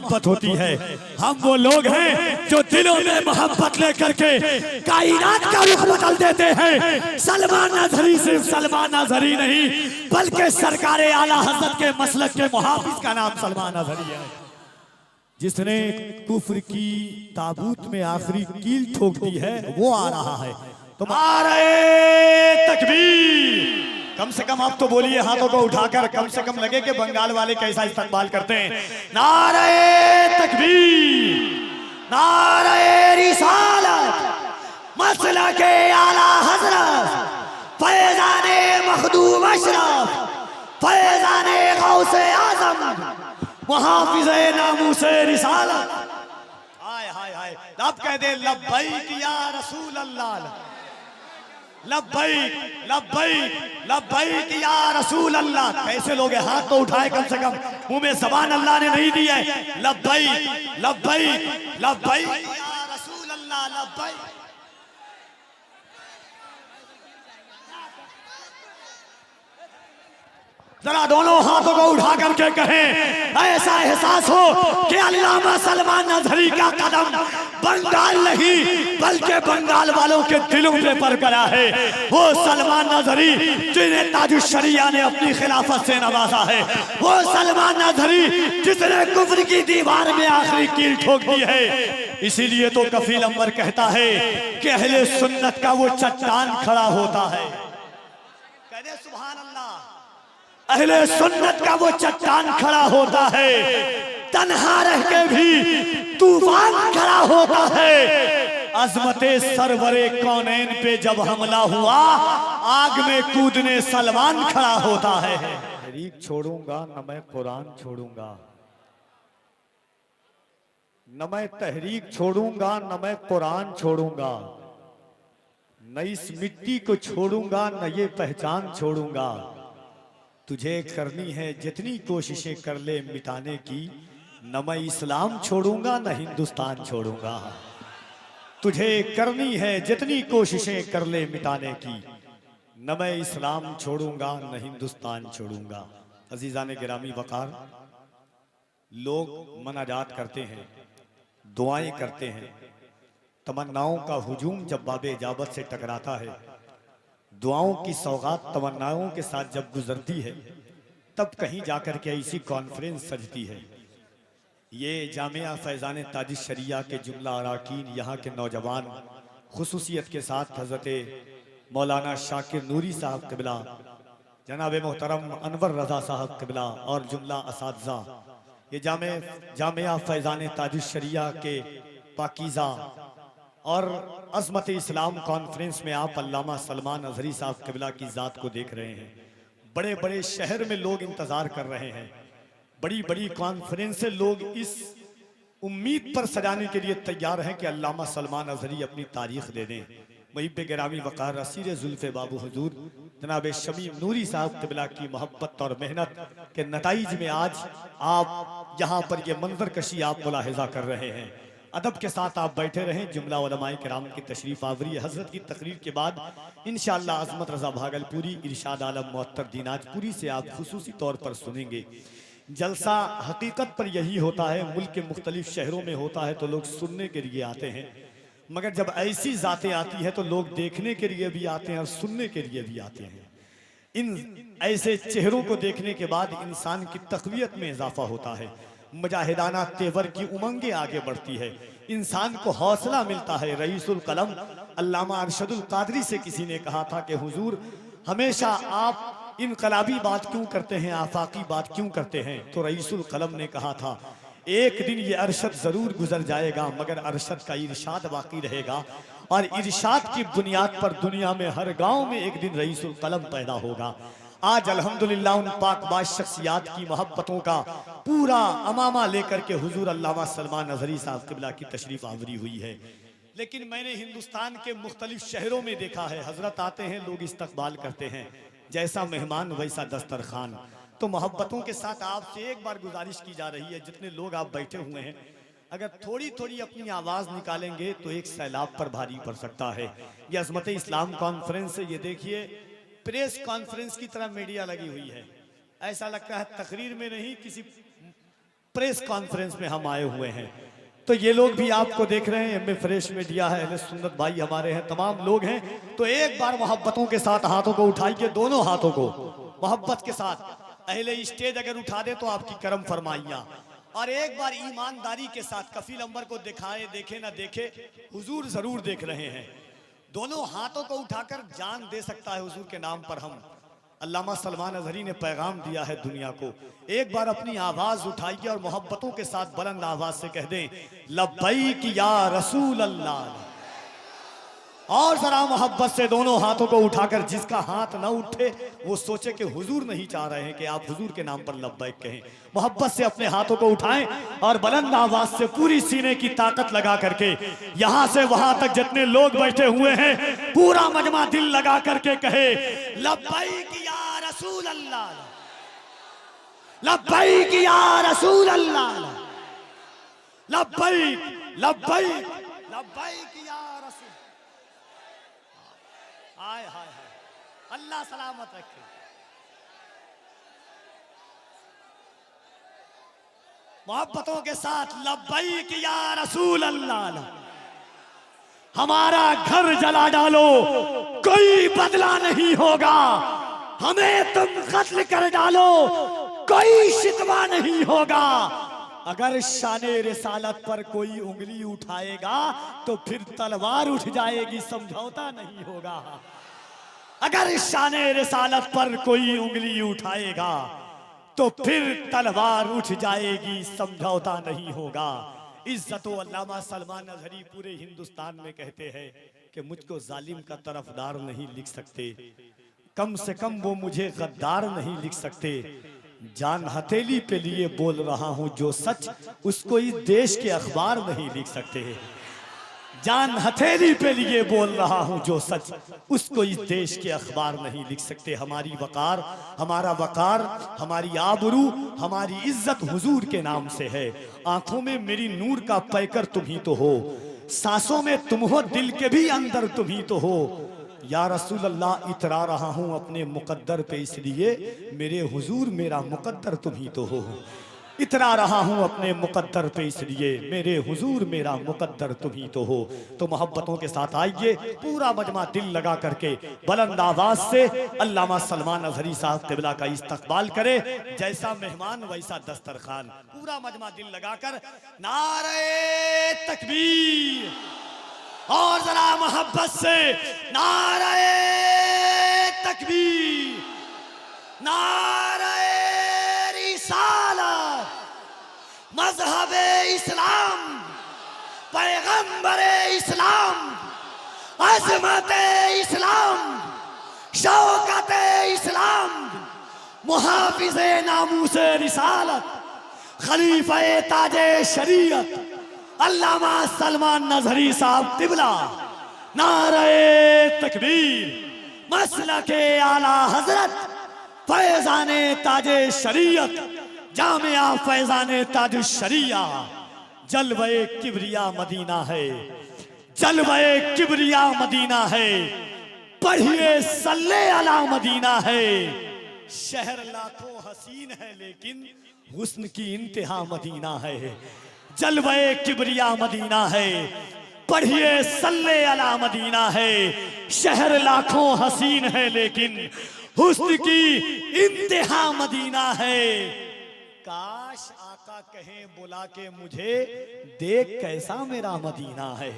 मोहब्बत होती है। हम वो लोग हैं जो दिलों में मोहब्बत लेकर के कायनात का रुख बदल देते हैं। सलमान अजहरी सिर्फ सलमान अजहरी नहीं बल्कि सरकारे आला हज़रत के मसलक के मुहाफिज का नाम सलमान अजहरी है, जिसने कुफ्र की ताबूत में आखिरी कील ठोक दी है। वो आ रहा है। तुम्हारे तकबीर, कम से कम आप तो बोलिए हाथों को उठाकर, कम से कम लगे कि बंगाल वाले कैसा इस्तकबाल करते हैं। नारे तकबीर, नारे रिसालत, मसला के आला हजरत, फैजाने मखदूम अशरफ, फैजाने गौसे आजम, मुहाफिज़े नामूसे रिसालत। हाय हाय हाय, अब कह दे लब्बैक या रसूल अल्लाह, लब्बैक लब्बैक लब्बैक या रसूल अल्लाह। कैसे लोग हाथ तो उठाए, कम से कम मुंह में ज़बान अल्लाह ने नहीं दी है। लब्बैक लब्बैक लब्बैक या रसूल अल्लाह, लब्बैक। जरा दोनों हाथों को उठा करके कहें, ऐसा एहसास हो कि अल्लामा सलमान अजहरी का कदम बंगाल नहीं बल्कि बंगाल वालों के दिलों पे पर करा है। वो सलमान अजहरी जिन्हें ताजुश शरिया ने अपनी खिलाफत से नवाजा है, वो सलमान अजहरी जिसने कुफ्र की दीवार में आखिरी कील ठोक दी है। इसीलिए तो कफील अंबर कहता है कि अहले सुन्नत का वो चट्टान खड़ा होता है। कहते सुभान अल्लाह, अहले सुन्नत का वो चट्टान खड़ा होता है, तन्हा रह के भी तूफान खड़ा होता है। अजमते सरवरे कौनैन पे जब हमला हुआ, आग में कूदने सलमान खड़ा होता है। तहरीक छोड़ूंगा न मैं कुरान छोड़ूंगा, न मैं तहरीक छोड़ूंगा न मैं कुरान छोड़ूंगा, न इस मिट्टी को छोड़ूंगा न ये पहचान छोड़ूंगा। तुझे करनी है जितनी कोशिशें कर ले मिटाने की, न मैं इस्लाम छोड़ूंगा न हिंदुस्तान छोड़ूंगा। तुझे करनी है जितनी कोशिशें कर ले मिटाने की, न मैं इस्लाम छोड़ूंगा न हिंदुस्तान छोड़ूंगा। अजीजान गिरामी वकार, लोग मनाजात करते हैं, दुआएं करते हैं, तमन्नाओं का हुजूम जब बाबे इजाबत से टकराता है, दुआओं की सौगात तमन्नाओं के साथ जब गुजरती है, तब कहीं जाकर के ऐसी कॉन्फ्रेंस सजती है। ये जामिया फैज़ान ताजिश शरिया के जुमला अराकीन, यहाँ के नौजवान, खुसूसियत के साथ हज़रत मौलाना शाकिर नूरी साहब क़िबला, जनाब मोहतरम अनवर रज़ा साहब क़िबला और जुमला असातिज़ा, ये जामिया फैज़ान ताजिश शरिया के पाकीज़ा और अज़मत इस्लाम कॉन्फ्रेंस में आप अल्लामा सलमान अजहरी साहब क़िबला की ज़ात को देख रहे हैं। बड़े बड़े शहर में लोग इंतज़ार कर रहे हैं, बड़ी बड़ी कॉन्फ्रेंस से लोग इस उम्मीद पर सजाने के लिए तैयार हैं कि अल्लामा सलमान अजहरी अपनी तारीख़ दे दें। मुहिब्ब गिरामी वक़ार असीर जुल्फ़े बाबू हुजूर जनाब शमीम नूरी साहब क़िबला की मोहब्बत और मेहनत के नताइज में आज आप यहाँ पर ये मंजर कशी आप मुलाहिज़ा कर रहे हैं। अदब के साथ आप बैठे रहें। जुमला उलमाए किराम की तशरीफ आवरी हजरत की तकरीर के बाद इंशाअल्लाह अज़मत रज़ा भागलपुरी, इरशाद आलम मुअत्तर दिनाजपुरी से आप खुसूसी तौर पर सुनेंगे। जलसा हकीकत पर यही होता है, मुल्क के मुख्तलिफ शहरों में होता है तो लोग सुनने के लिए आते हैं, मगर जब ऐसी ज़ातें आती है तो लोग देखने के लिए भी आते हैं और सुनने के लिए भी आते हैं। इन ऐसे चेहरों को देखने के बाद इंसान की तक़वियत में इजाफा होता है, मुजाहिदाना तेवर की उमंगें आगे बढ़ती है, इंसान को हौसला मिलता है। रईसुल कलम अल्लामा अरशदुल कादरी से किसी ने कहा था कि हुजूर हमेशा आप इनकलाबी बात क्यों करते हैं, आफाकी बात क्यों करते हैं? तो रईसुल कलम ने कहा था एक दिन ये अरशद जरूर गुजर जाएगा मगर अरशद का इरशाद बाकी रहेगा, और इरशाद की बुनियाद पर दुनिया में हर गांव में एक दिन रईसुल कलम पैदा होगा। आज अल्हम्दुलिल्लाह उन पाकबाज शख्सियात की मोहब्बतों का पूरा अमामा लेकर के हुजूर अल्लामा सलमान अजहरी साहब क़िबला की तशरीफ आवरी हुई है। लेकिन मैंने हिंदुस्तान के मुख्तलिफ शहरों में देखा है, हजरत आते हैं, लोग इस्तकबाल करते हैं, जैसा मेहमान वैसा दस्तरखान। तो मोहब्बतों के साथ आपसे एक बार गुजारिश की जा रही है, जितने लोग आप बैठे हुए हैं, अगर थोड़ी थोड़ी अपनी आवाज़ निकालेंगे तो एक सैलाब पर भारी पड़ सकता है। ये अज़मत इस्लाम कॉन्फ्रेंस है, ये देखिए प्रेस कॉन्फ्रेंस की तरह मीडिया लगी हुई है, ऐसा लगता है तकरीर में नहीं किसी प्रेस कॉन्फ्रेंस में हम आए हुए हैं। तो ये लोग भी आपको देख रहे हैं, एम फ्रेश मीडिया है, अहले सुन्नत भाई हमारे हैं, तमाम लोग हैं। तो एक बार मोहब्बतों के साथ हाथों को उठाइए, दोनों हाथों को मोहब्बत के साथ। अहले स्टेज अगर उठा दे तो आपकी करम फरमाइयाँ। और एक बार ईमानदारी के साथ कफील अंबर को दिखाए, देखे ना देखे, हुजूर जरूर देख रहे हैं। दोनों हाथों को उठाकर जान दे सकता है हुजूर के नाम पर हम। अल्लामा सलमान अजहरी ने पैगाम दिया है दुनिया को। एक बार अपनी आवाज उठाइए और मोहब्बतों के साथ बुलंद आवाज से कह दें, लब्बैक या रसूल अल्लाह। और जरा मोहब्बत से दोनों हाथों को उठाकर, जिसका हाथ ना उठे वो सोचे कि हुजूर नहीं चाह रहे हैं कि आप हुजूर के नाम पर लब्बैक कहें। मोहब्बत से अपने हाथों को उठाएं और बुलंद आवाज से पूरी सीने की ताकत लगा करके, यहां से वहां तक जितने लोग बैठे हुए हैं, पूरा मजमा दिल लगा करके कहे, लब्बैक या रसूल अल्लाह, लब्बैक या रसूल अल्लाह, लब्बैक लब्बैक लब्बैक या रसूल। हाय हाय हाय, अल्लाह सलामत रखे। मोहब्बतों के साथ लब्बैक या रसूल अल्लाह। हमारा घर जला डालो, कोई बदला नहीं होगा। हमें तुम कत्ल कर डालो, कोई शिकवा नहीं होगा। अगर शाने रिसालत पर कोई उंगली उठाएगा तो फिर तलवार उठ जाएगी, समझौता नहीं होगा। अगर शाने रिसालत पर कोई उंगली उठाएगा तो फिर तलवार उठ जाएगी, समझौता नहीं होगा। इज्जत अल्लामा सलमान अजहरी पूरे हिंदुस्तान में कहते हैं कि मुझको जालिम का तरफदार नहीं लिख सकते, कम से कम वो मुझे गद्दार नहीं लिख सकते। जान हथेली पे लिए बोल रहा हूं जो सच, उसको इस देश के अखबार नहीं लिख सकते। जान हथेली पे लिए बोल रहा हूं जो सच, उसको इस देश के अखबार नहीं लिख सकते। हमारी वकार, हमारा वकार, हमारी आबरू, हमारी इज्जत हुजूर के नाम से है। आंखों में मेरी नूर का पैकर तुम ही तो हो, सांसों में तुम हो, दिल के भी अंदर तुम ही तो हो। या रसूल अल्लाह इतरा रहा हूँ अपने मुकद्दर पे, इसलिए मेरे हुजूर मेरा मुकद्दर तुम ही तो हो। इतरा रहा हूँ अपने मुकद्दर पे, इसलिए मेरे हुजूर मेरा मुकद्दर तुम ही तो हो। तो मोहब्बतों के साथ आइए, पूरा मजमा दिल लगा करके बुलंद आवाज से अल्लामा सलमान अजहरी साहब क़िबला का इस्तकबाल करे। जैसा मेहमान वैसा दस्तरखान। पूरा मजमा दिल लगाकर नारे तकबीर, और जरा मोहब्बत से नारे तकबीर, नारे रिसालत, मज़हबे इस्लाम, पैगंबरे इस्लाम, अज़मते इस्लाम, शौकते इस्लाम, मुहाफिज़े नामूसे रिसालत, खलीफे ताजे शरीयत अल्लामा सलमान अजहरी साहब क़िबला। नारे तकबीर, मसलके आला हजरत, फैजाने ताजे शरीयत, जामिया फैजाने ताज शरिया। जलवे किबरिया मदीना है, जलवे किबरिया मदीना है, पढ़िए सल्ले अला मदीना है। शहर लाखों हसीन है लेकिन हुस्न की इंतहा मदीना है। जलवे किबरिया मदीना है, पढ़िए सल्ले अला मदीना है। शहर लाखों हसीन है लेकिन हुस्न की इंतहा मदीना है। काश आका कहें बुला के मुझे, देख कैसा मेरा मदीना है।